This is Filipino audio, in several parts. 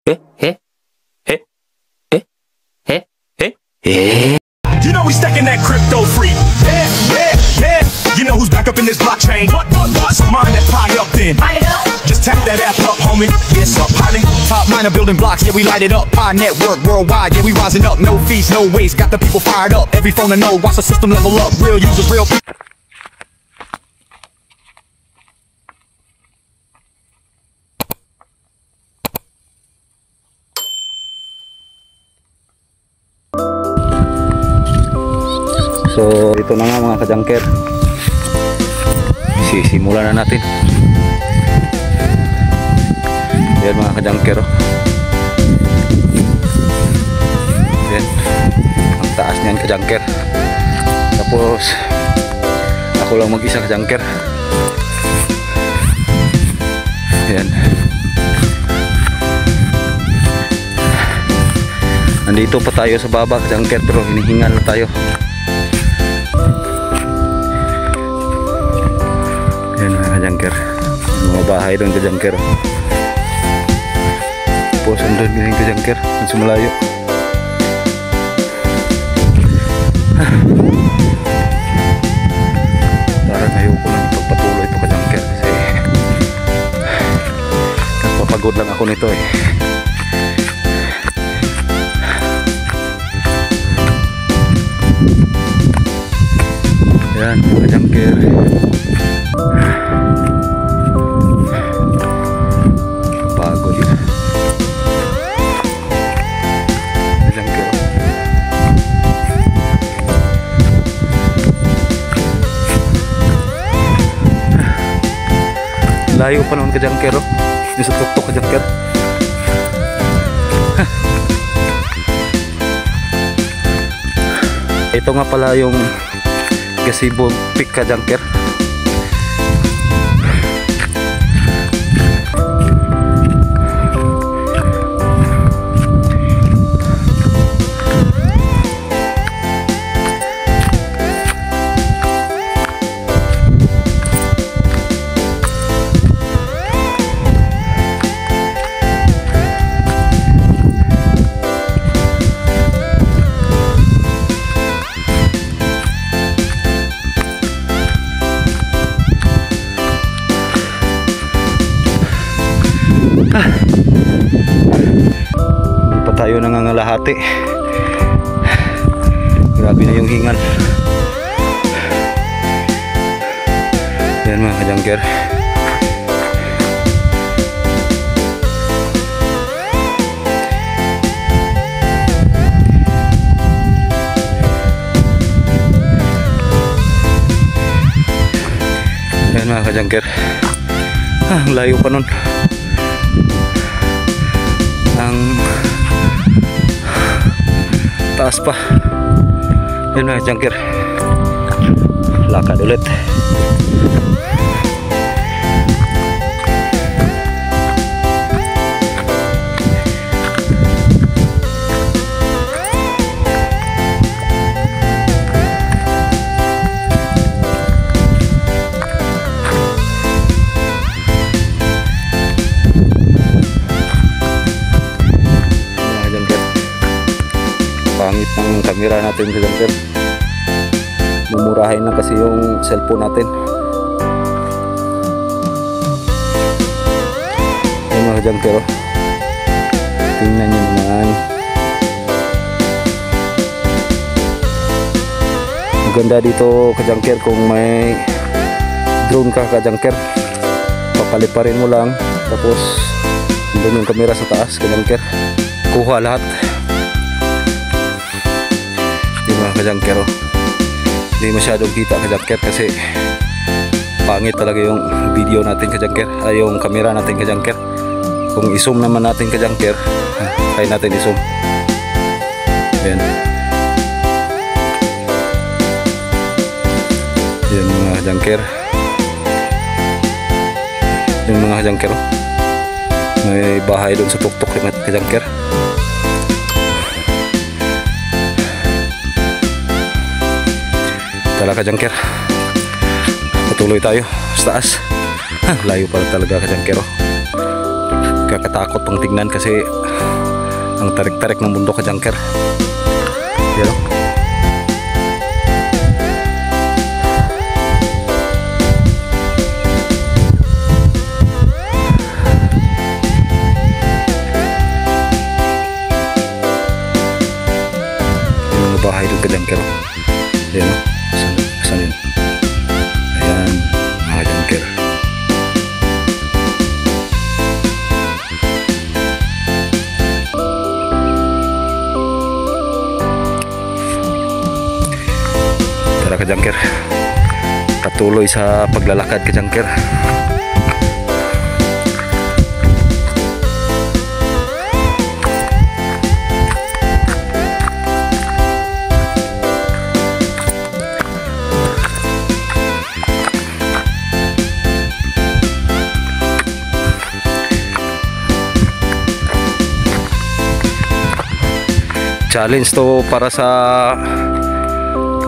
You know we stacking that crypto free. Yeah. You know who's back up in this blockchain? What? So mine that pie up then. Just tap that app up, homie. It's up, honey. Top miner building blocks, yeah, we light it up. Pi network worldwide, yeah, we rising up. No fees, no waste, got the people fired up. Every phone to know, watch the system level up. Real users, real people. So ito na nga mga kajangker, sisimulan na natin. Yan mga kajangker, yan ang taas niyan kajangker. Tapos ako lang mag-isa kajangker. Yan, nandito pa tayo sa baba kajangker, pero hinihingal na tayo. Yan mga kajangker, mga bahay doon kajangker. Tapos andun din kajangker, sa malayo. Parang ayoko lang ipagpatuloy ito kajangker, kasi nagpapagod lang ako nito eh. Yan kajangker, pagod yun kajangker. Layo pa naman kajangker, yung sa tuktok kajangker. Ito nga pala yung Gazebo Peak kajangker. Hindi pa tayo nangangalahati. Grabe na yung hingal. Yan mga kajangker. Yan mga kajangker. Ang layo pa nun. Ang taas pa. Yun mga kajangker, lakad ulit. Pangit ng camera natin kajangker, mumurahin lang kasi yung cellphone natin. Ayun mga kajangker, tingnan nyo naman, maganda dito kajangker kung may drone ka kajangker. Papaliparin mo lang, tapos doon yung camera sa taas kajangker, kuha lahat. Mga kajangker, hindi masyadong kita kajangker kasi pangit talaga yung video natin kajangker, ay yung camera natin kajangker. Kung i-zoom naman natin kajangker, try natin i-zoom. Ayan. Yan mga kajangker, yung mga kajangker, may bahay doon sa tuktok kajangker. Tara kajangker, patuloy tayo sa taas. Layo pala talaga kajangker. Nakakatakot pang tignan kasi ang tarik-tarik ng bundok ka-junker. Yan o. Yung bahay doon ka-junker. Yan o. Asan yun? Ayan, mga ka-junker. Tara ka-junker, patuloy sa paglalakad ka-junker. Challenge to para sa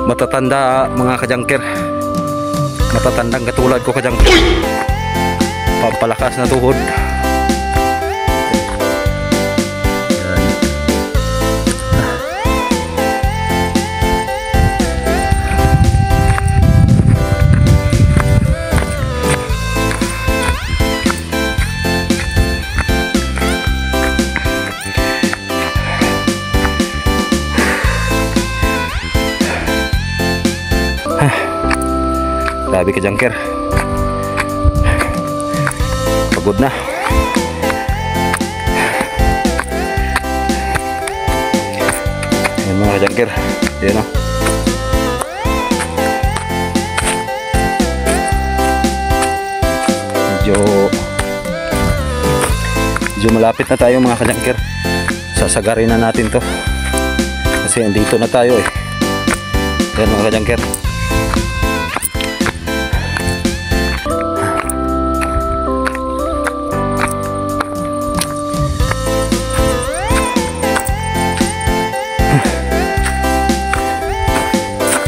matatanda mga ka-junker, matatandang katulad ko ka-junker, pampalakas na tuhod. Grabe ka-junker, pagod na. Ayan mga ka-junker, ayan o. Medyo malapit na tayo mga ka-junker. Sasagarin na natin to kasi andito na tayo eh. Ayan mga ka-junker.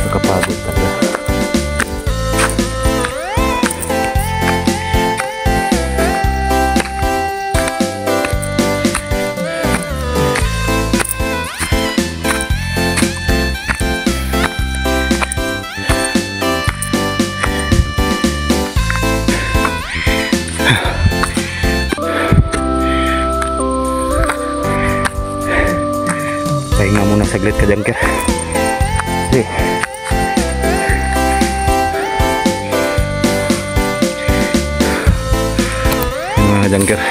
Nakapagod talaga. Pahinga muna saglit ka-junker. Sige. Mga ka-junker,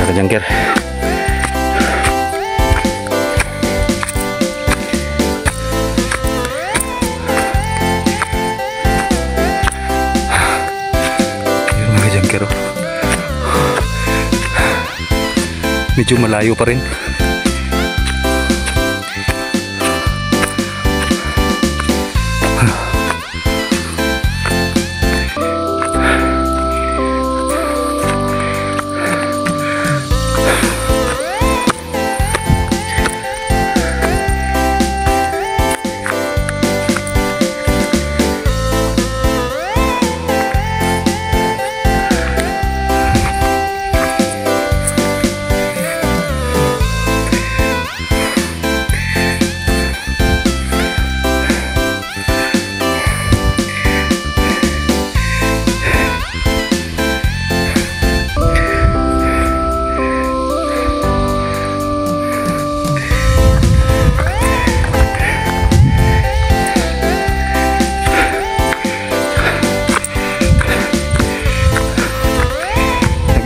ka-junker. Ayun mga ka-junker, oh. Medyo malayo pa rin.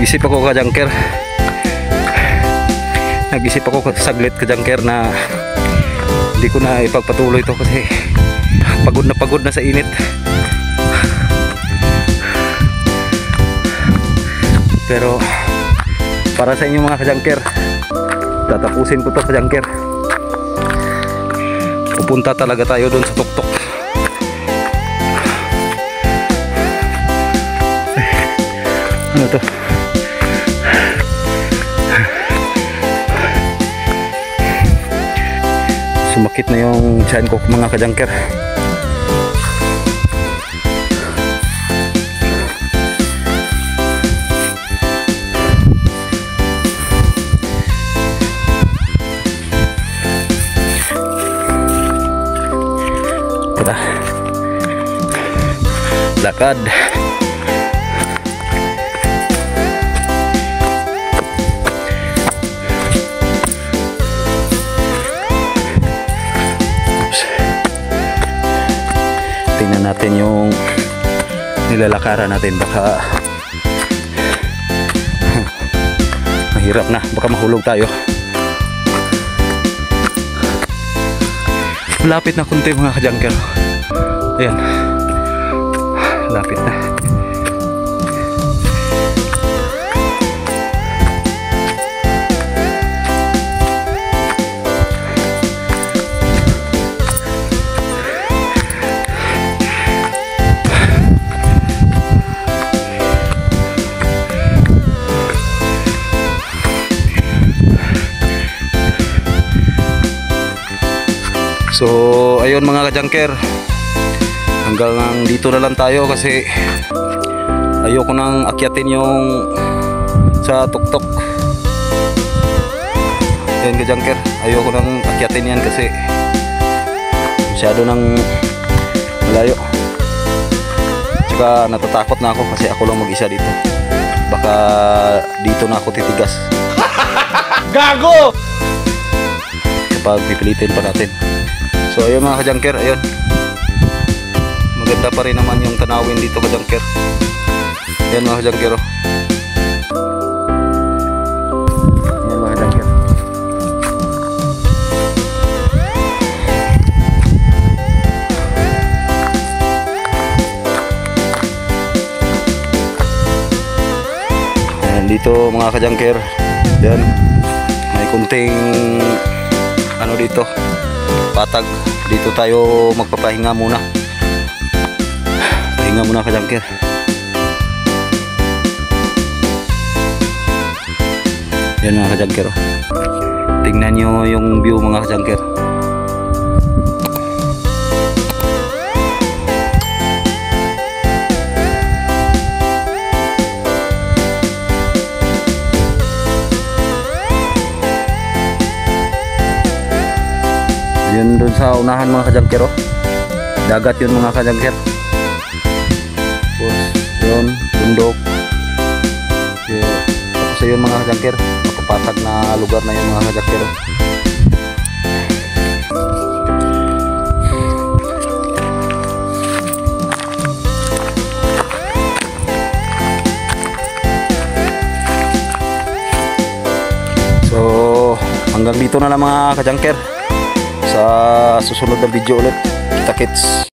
Nag-isip ako ka-junker. Nag-isip ako saglit ka-junker na hindi ko na ipagpatuloy to kasi pagod na sa init. Pero para sa inyo mga ka-junker, tatapusin ko to ka-junker. Pupunta talaga tayo doon sa tuktok. Ano to? Sumakit na yung tiyan ko mga kajangker. Tara, lakad. Tingnan natin yung nilalakaran natin, baka mahirap na, baka mahulog tayo. Lapit na kunti mga kajangker. Ayan, lapit na. So ayun mga kajangker, hanggang dito na lang tayo kasi ayoko nang akyatin yung sa tuktok. Ayun kajangker, ayoko nang akyatin yan kasi masyado nang malayo. Tsaka natatakot na ako kasi ako lang mag-isa dito. Baka dito na ako titigas. Gago! Kapag pipilitin pa natin. So ayun mga kajangker, ayun, maganda pa rin naman yung tanawin dito kajangker. Ayan mga kajangker, oh. Ayan mga kajangker. Ayan dito mga kajangker. Ayan, may kunting ano dito, patag. Dito tayo magpapahinga muna. Pahinga muna kajangker. Yan mga kajangker, oh. Tingnan nyo yung view mga kajangker. Yun dun sa unahan mga kajangker, oh. Dagat yun mga kajangker. Tapos yun, bundok. Tapos yun mga kajangker, nakapatag na lugar na yun mga kajangker, oh. So hanggang dito na lang mga kajangker. Sa susunod na video ulit, kita kits.